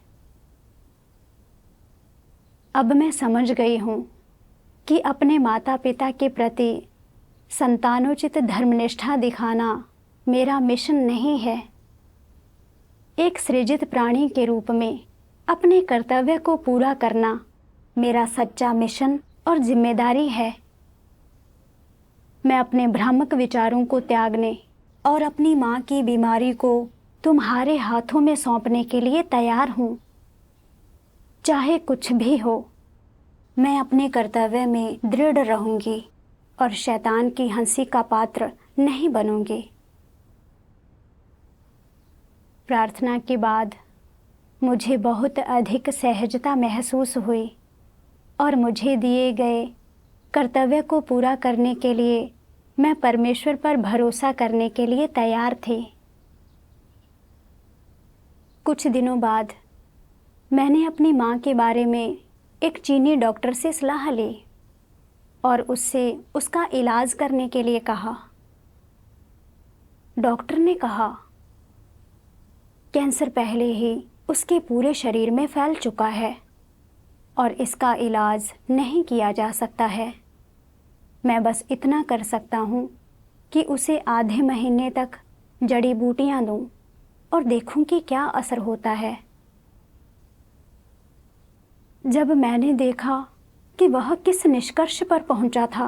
अब मैं समझ गई हूँ कि अपने माता पिता के प्रति संतानोचित धर्मनिष्ठा दिखाना मेरा मिशन नहीं है। एक सृजित प्राणी के रूप में अपने कर्तव्य को पूरा करना मेरा सच्चा मिशन और जिम्मेदारी है। मैं अपने भ्रामक विचारों को त्यागने और अपनी माँ की बीमारी को तुम्हारे हाथों में सौंपने के लिए तैयार हूँ। चाहे कुछ भी हो, मैं अपने कर्तव्य में दृढ़ रहूंगी और शैतान की हंसी का पात्र नहीं बनूंगी। प्रार्थना के बाद मुझे बहुत अधिक सहजता महसूस हुई और मुझे दिए गए कर्तव्य को पूरा करने के लिए मैं परमेश्वर पर भरोसा करने के लिए तैयार थी। कुछ दिनों बाद मैंने अपनी माँ के बारे में एक चीनी डॉक्टर से सलाह ली और उससे उसका इलाज करने के लिए कहा। डॉक्टर ने कहा, कैंसर पहले ही उसके पूरे शरीर में फैल चुका है और इसका इलाज नहीं किया जा सकता है। मैं बस इतना कर सकता हूँ कि उसे आधे महीने तक जड़ी बूटियाँ दूँ और देखूँ कि क्या असर होता है। जब मैंने देखा कि वह किस निष्कर्ष पर पहुँचा था,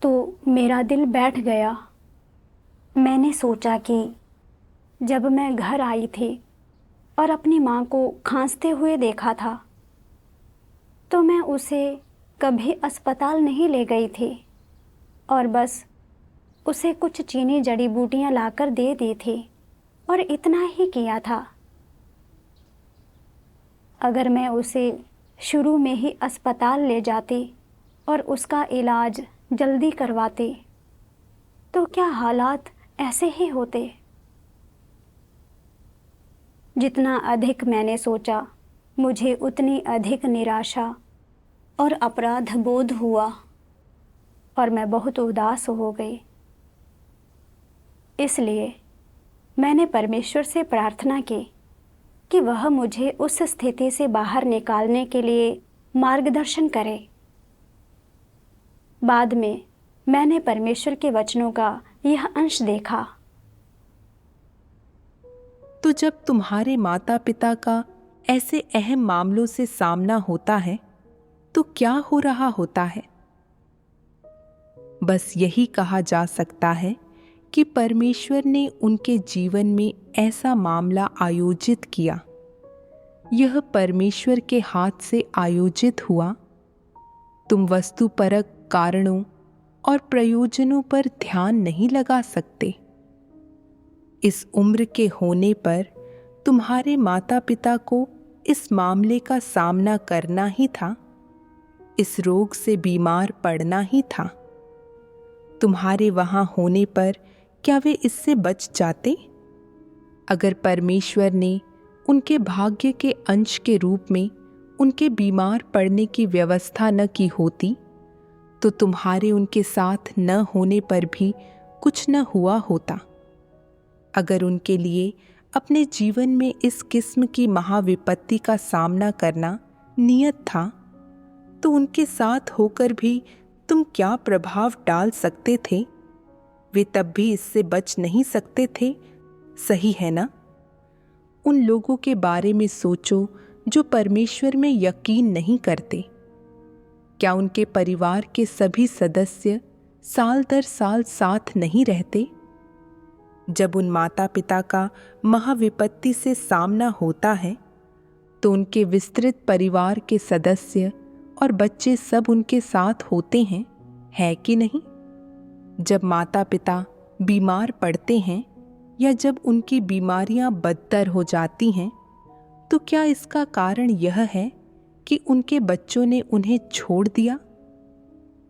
तो मेरा दिल बैठ गया। मैंने सोचा कि जब मैं घर आई थी और अपनी माँ को खांसते हुए देखा था, तो मैं उसे कभी अस्पताल नहीं ले गई थी और बस उसे कुछ चीनी जड़ी बूटियाँ लाकर दे दी थी और इतना ही किया था। अगर मैं उसे शुरू में ही अस्पताल ले जाती और उसका इलाज जल्दी करवाती, तो क्या हालात ऐसे ही होते। जितना अधिक मैंने सोचा, मुझे उतनी अधिक निराशा और अपराध बोध हुआ और मैं बहुत उदास हो गई। इसलिए मैंने परमेश्वर से प्रार्थना की कि वह मुझे उस स्थिति से बाहर निकालने के लिए मार्गदर्शन करे। बाद में मैंने परमेश्वर के वचनों का यह अंश देखा। तो जब तुम्हारे माता पिता का ऐसे अहम मामलों से सामना होता है तो क्या हो रहा होता है? बस यही कहा जा सकता है कि परमेश्वर ने उनके जीवन में ऐसा मामला आयोजित किया। यह परमेश्वर के हाथ से आयोजित हुआ। तुम वस्तुपरक कारणों और प्रयोजनों पर ध्यान नहीं लगा सकते। इस उम्र के होने पर तुम्हारे माता पिता को इस मामले का सामना करना ही था। इस रोग से बीमार पड़ना ही था। तुम्हारे वहां होने पर क्या वे इससे बच जाते? अगर परमेश्वर ने उनके भाग्य के अंश के रूप में उनके बीमार पड़ने की व्यवस्था न की होती, तो तुम्हारे उनके साथ न होने पर भी कुछ न हुआ होता। अगर उनके लिए अपने जीवन में इस किस्म की महाविपत्ति का सामना करना नियत था, तो उनके साथ होकर भी तुम क्या प्रभाव डाल सकते थे? वे तब भी इससे बच नहीं सकते थे, सही है ना? उन लोगों के बारे में सोचो जो परमेश्वर में यकीन नहीं करते। क्या उनके परिवार के सभी सदस्य साल दर साल साथ नहीं रहते? जब उन माता पिता का महाविपत्ति से सामना होता है, तो उनके विस्तृत परिवार के सदस्य और बच्चे सब उनके साथ होते हैं, है कि नहीं? जब माता पिता बीमार पड़ते हैं या जब उनकी बीमारियां बदतर हो जाती हैं, तो क्या इसका कारण यह है कि उनके बच्चों ने उन्हें छोड़ दिया?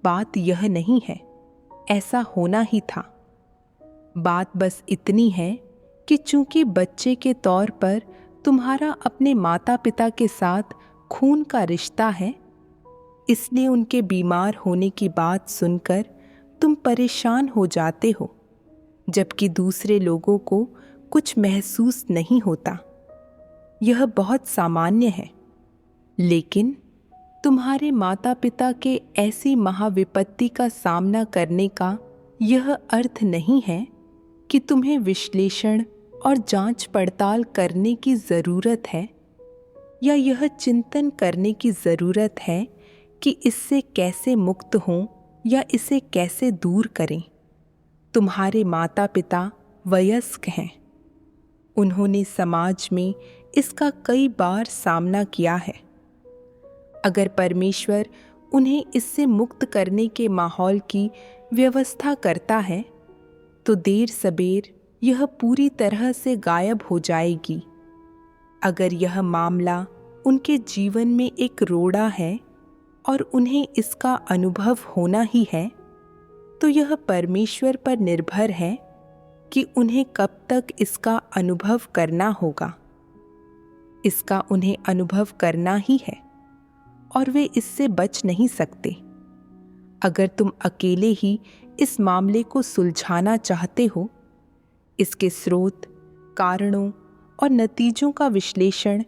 बात यह नहीं है, ऐसा होना ही था। बात बस इतनी है कि चूंकि बच्चे के तौर पर तुम्हारा अपने माता पिता के साथ खून का रिश्ता है, इसलिए उनके बीमार होने की बात सुनकर तुम परेशान हो जाते हो, जबकि दूसरे लोगों को कुछ महसूस नहीं होता। यह बहुत सामान्य है। लेकिन तुम्हारे माता पिता के ऐसी महाविपत्ति का सामना करने का यह अर्थ नहीं है कि तुम्हें विश्लेषण और जांच पड़ताल करने की ज़रूरत है, या यह चिंतन करने की ज़रूरत है कि इससे कैसे मुक्त हों या इसे कैसे दूर करें। तुम्हारे माता पिता वयस्क हैं। उन्होंने समाज में इसका कई बार सामना किया है। अगर परमेश्वर उन्हें इससे मुक्त करने के माहौल की व्यवस्था करता है तो देर सबेर यह पूरी तरह से गायब हो जाएगी। अगर यह मामला उनके जीवन में एक रोड़ा है और उन्हें इसका अनुभव होना ही है, तो यह परमेश्वर पर निर्भर है कि उन्हें कब तक इसका अनुभव करना होगा। इसका उन्हें अनुभव करना ही है और वे इससे बच नहीं सकते। अगर तुम अकेले ही इस मामले को सुलझाना चाहते हो, इसके स्रोत, कारणों और नतीजों का विश्लेषण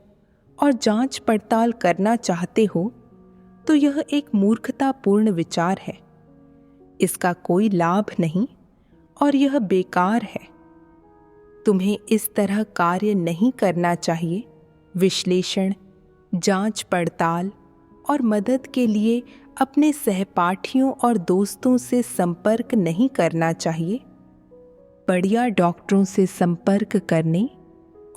और जांच पड़ताल करना चाहते हो, तो यह एक मूर्खतापूर्ण विचार है। इसका कोई लाभ नहीं और यह बेकार है। तुम्हें इस तरह कार्य नहीं करना चाहिए। विश्लेषण, जांच पड़ताल और मदद के लिए अपने सहपाठियों और दोस्तों से संपर्क नहीं करना चाहिए। बढ़िया डॉक्टरों से संपर्क करने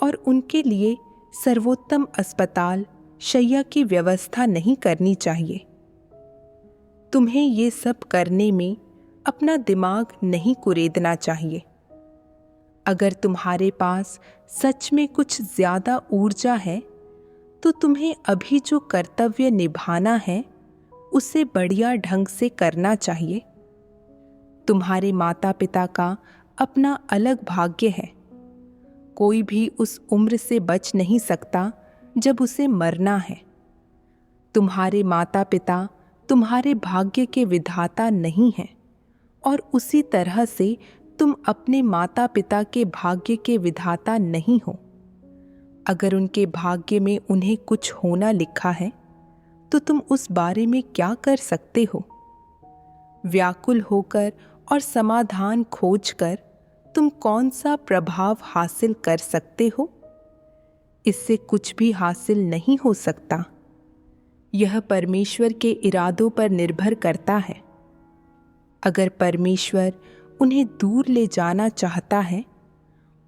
और उनके लिए सर्वोत्तम अस्पताल, शैया की व्यवस्था नहीं करनी चाहिए। तुम्हें ये सब करने में अपना दिमाग नहीं कुरेदना चाहिए। अगर तुम्हारे पास सच में कुछ ज़्यादा ऊर्जा है, तो तुम्हें अभी जो कर्तव्य निभाना है उसे बढ़िया ढंग से करना चाहिए। तुम्हारे माता पिता का अपना अलग भाग्य है। कोई भी उस उम्र से बच नहीं सकता जब उसे मरना है। तुम्हारे माता पिता तुम्हारे भाग्य के विधाता नहीं हैं और उसी तरह से तुम अपने माता पिता के भाग्य के विधाता नहीं हो। अगर उनके भाग्य में उन्हें कुछ होना लिखा है तो तुम उस बारे में क्या कर सकते हो? व्याकुल होकर और समाधान खोजकर तुम कौन सा प्रभाव हासिल कर सकते हो? इससे कुछ भी हासिल नहीं हो सकता। यह परमेश्वर के इरादों पर निर्भर करता है। अगर परमेश्वर उन्हें दूर ले जाना चाहता है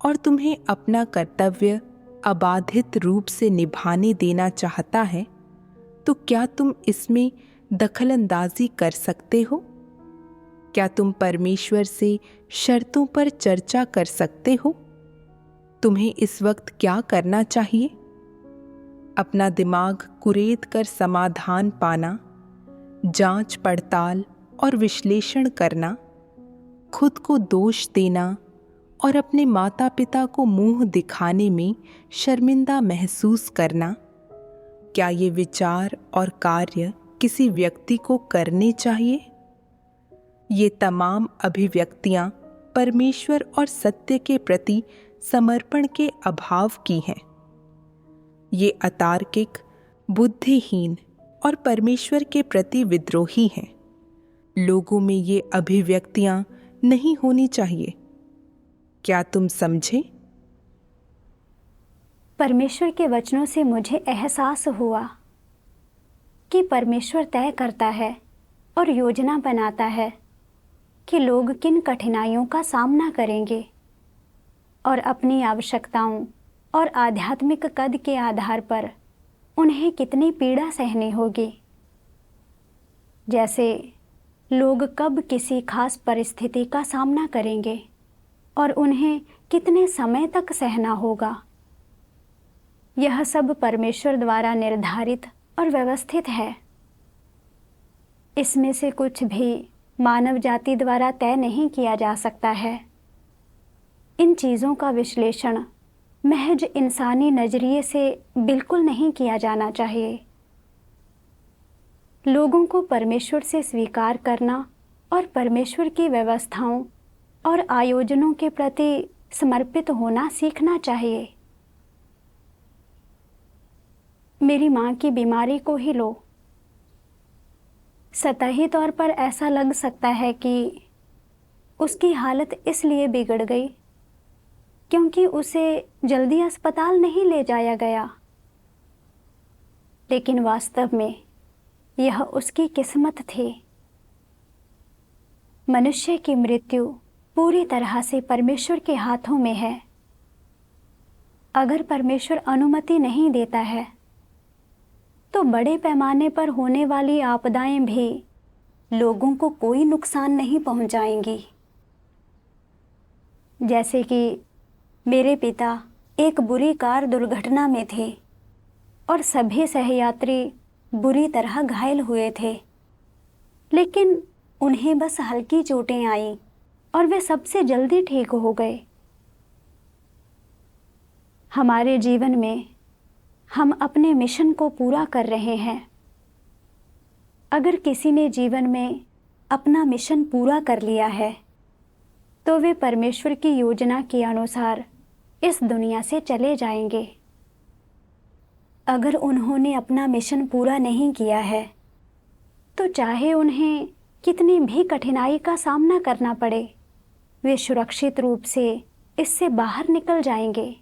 और तुम्हें अपना कर्तव्य अबाधित रूप से निभाने देना चाहता है, तो क्या तुम इसमें दखलंदाजी कर सकते हो? क्या तुम परमेश्वर से शर्तों पर चर्चा कर सकते हो? तुम्हें इस वक्त क्या करना चाहिए? अपना दिमाग कुरेद कर समाधान पाना, जांच पड़ताल और विश्लेषण करना, खुद को दोष देना और अपने माता पिता को मुंह दिखाने में शर्मिंदा महसूस करना, क्या ये विचार और कार्य किसी व्यक्ति को करने चाहिए? ये तमाम अभिव्यक्तियां परमेश्वर और सत्य के प्रति समर्पण के अभाव की हैं। ये अतार्किक, बुद्धिहीन और परमेश्वर के प्रति विद्रोही हैं। लोगों में ये अभिव्यक्तियां नहीं होनी चाहिए। क्या तुम समझे? परमेश्वर के वचनों से मुझे एहसास हुआ कि परमेश्वर तय करता है और योजना बनाता है कि लोग किन कठिनाइयों का सामना करेंगे और अपनी आवश्यकताओं और आध्यात्मिक कद के आधार पर उन्हें कितनी पीड़ा सहनी होगी। जैसे लोग कब किसी खास परिस्थिति का सामना करेंगे और उन्हें कितने समय तक सहना होगा। यह सब परमेश्वर द्वारा निर्धारित और व्यवस्थित है। इसमें से कुछ भी मानव जाति द्वारा तय नहीं किया जा सकता है। इन चीज़ों का विश्लेषण महज इंसानी नज़रिए से बिल्कुल नहीं किया जाना चाहिए। लोगों को परमेश्वर से स्वीकार करना और परमेश्वर की व्यवस्थाओं और आयोजनों के प्रति समर्पित होना सीखना चाहिए। मेरी माँ की बीमारी को ही लो। सतही तौर पर ऐसा लग सकता है कि उसकी हालत इसलिए बिगड़ गई क्योंकि उसे जल्दी अस्पताल नहीं ले जाया गया, लेकिन वास्तव में यह उसकी किस्मत थी। मनुष्य की मृत्यु पूरी तरह से परमेश्वर के हाथों में है। अगर परमेश्वर अनुमति नहीं देता है तो बड़े पैमाने पर होने वाली आपदाएं भी लोगों को कोई नुकसान नहीं पहुंचाएंगी। जैसे कि मेरे पिता एक बुरी कार दुर्घटना में थे और सभी सहयात्री बुरी तरह घायल हुए थे, लेकिन उन्हें बस हल्की चोटें आईं और वे सबसे जल्दी ठीक हो गए। हमारे जीवन में हम अपने मिशन को पूरा कर रहे हैं। अगर किसी ने जीवन में अपना मिशन पूरा कर लिया है तो वे परमेश्वर की योजना के अनुसार इस दुनिया से चले जाएंगे। अगर उन्होंने अपना मिशन पूरा नहीं किया है तो चाहे उन्हें कितनी भी कठिनाई का सामना करना पड़े, वे सुरक्षित रूप से इससे बाहर निकल जाएंगे।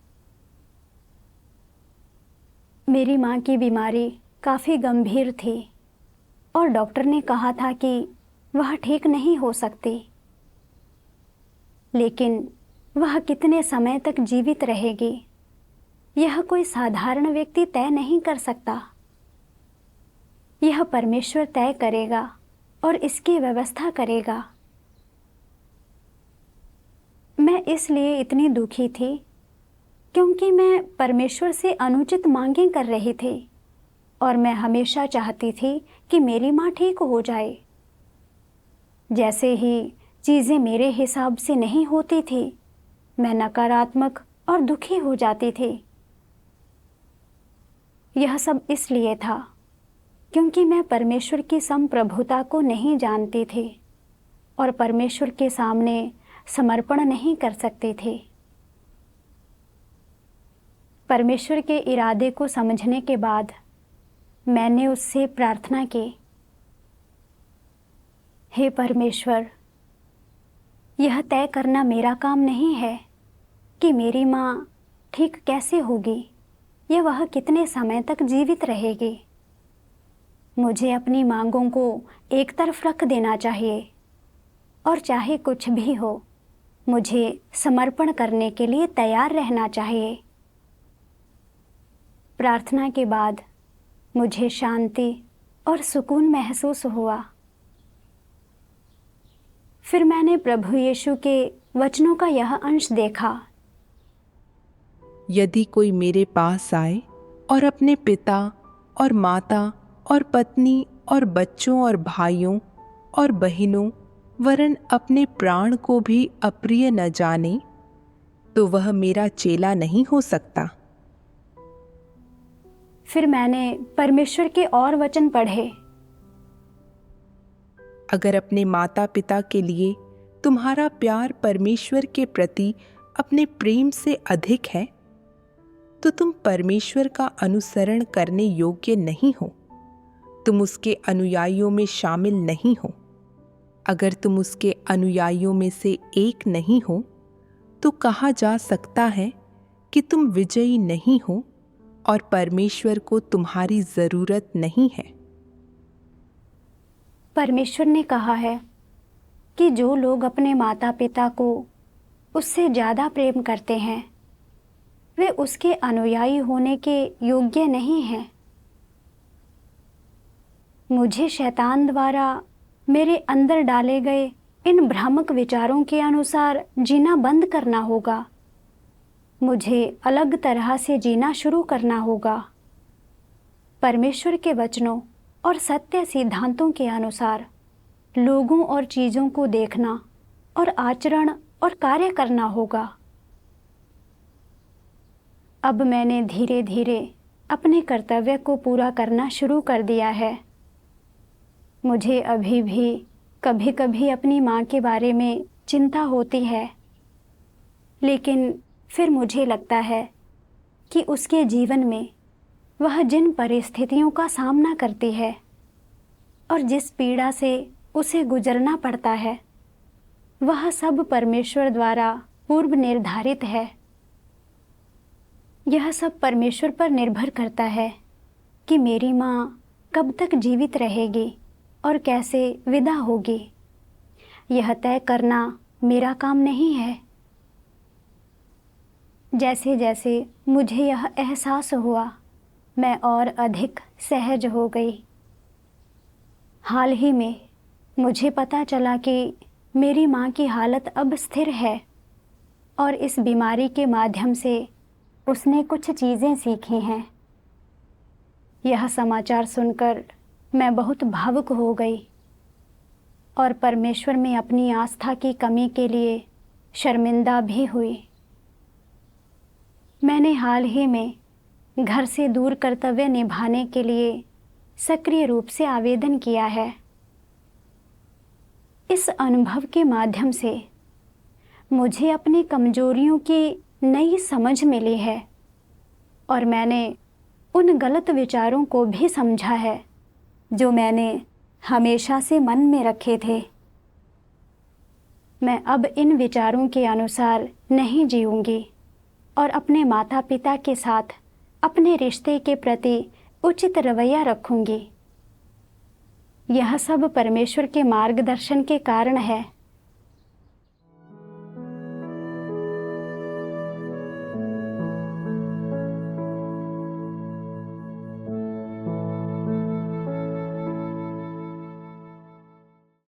मेरी माँ की बीमारी काफ़ी गंभीर थी और डॉक्टर ने कहा था कि वह ठीक नहीं हो सकती, लेकिन वह कितने समय तक जीवित रहेगी यह कोई साधारण व्यक्ति तय नहीं कर सकता। यह परमेश्वर तय करेगा और इसकी व्यवस्था करेगा। मैं इसलिए इतनी दुखी थी क्योंकि मैं परमेश्वर से अनुचित मांगें कर रही थी और मैं हमेशा चाहती थी कि मेरी माँ ठीक हो जाए। जैसे ही चीज़ें मेरे हिसाब से नहीं होती थी, मैं नकारात्मक और दुखी हो जाती थी। यह सब इसलिए था क्योंकि मैं परमेश्वर की संप्रभुता को नहीं जानती थी और परमेश्वर के सामने समर्पण नहीं कर सकती थी। परमेश्वर के इरादे को समझने के बाद मैंने उससे प्रार्थना की, हे परमेश्वर, यह तय करना मेरा काम नहीं है कि मेरी माँ ठीक कैसे होगी या वह कितने समय तक जीवित रहेगी। मुझे अपनी मांगों को एक तरफ रख देना चाहिए और चाहे कुछ भी हो, मुझे समर्पण करने के लिए तैयार रहना चाहिए। प्रार्थना के बाद मुझे शांति और सुकून महसूस हुआ। फिर मैंने प्रभु यीशु के वचनों का यह अंश देखा, यदि कोई मेरे पास आए और अपने पिता और माता और पत्नी और बच्चों और भाइयों और बहनों वरन अपने प्राण को भी अप्रिय न जाने, तो वह मेरा चेला नहीं हो सकता। फिर मैंने परमेश्वर के और वचन पढ़े, अगर अपने माता पिता के लिए तुम्हारा प्यार परमेश्वर के प्रति अपने प्रेम से अधिक है, तो तुम परमेश्वर का अनुसरण करने योग्य नहीं हो, तुम उसके अनुयायियों में शामिल नहीं हो। अगर तुम उसके अनुयायियों में से एक नहीं हो, तो कहा जा सकता है कि तुम विजयी नहीं हो और परमेश्वर को तुम्हारी ज़रूरत नहीं है। परमेश्वर ने कहा है कि जो लोग अपने माता पिता को उससे ज़्यादा प्रेम करते हैं, वे उसके अनुयायी होने के योग्य नहीं हैं। मुझे शैतान द्वारा मेरे अंदर डाले गए इन भ्रामक विचारों के अनुसार जीना बंद करना होगा। मुझे अलग तरह से जीना शुरू करना होगा। परमेश्वर के वचनों और सत्य सिद्धांतों के अनुसार लोगों और चीज़ों को देखना और आचरण और कार्य करना होगा। अब मैंने धीरे धीरे अपने कर्तव्य को पूरा करना शुरू कर दिया है। मुझे अभी भी कभी कभी अपनी माँ के बारे में चिंता होती है, लेकिन फिर मुझे लगता है कि उसके जीवन में वह जिन परिस्थितियों का सामना करती है और जिस पीड़ा से उसे गुजरना पड़ता है, वह सब परमेश्वर द्वारा पूर्व निर्धारित है। यह सब परमेश्वर पर निर्भर करता है कि मेरी माँ कब तक जीवित रहेगी और कैसे विदा होगी। यह तय करना मेरा काम नहीं है। जैसे जैसे मुझे यह एहसास हुआ, मैं और अधिक सहज हो गई। हाल ही में मुझे पता चला कि मेरी माँ की हालत अब स्थिर है और इस बीमारी के माध्यम से उसने कुछ चीज़ें सीखी हैं। यह समाचार सुनकर मैं बहुत भावुक हो गई और परमेश्वर में अपनी आस्था की कमी के लिए शर्मिंदा भी हुई। मैंने हाल ही में घर से दूर कर्तव्य निभाने के लिए सक्रिय रूप से आवेदन किया है। इस अनुभव के माध्यम से मुझे अपनी कमजोरियों की नई समझ मिली है और मैंने उन गलत विचारों को भी समझा है जो मैंने हमेशा से मन में रखे थे। मैं अब इन विचारों के अनुसार नहीं जीऊंगी और अपने माता पिता के साथ अपने रिश्ते के प्रति उचित रवैया रखूंगी। यह सब परमेश्वर के मार्गदर्शन के कारण है।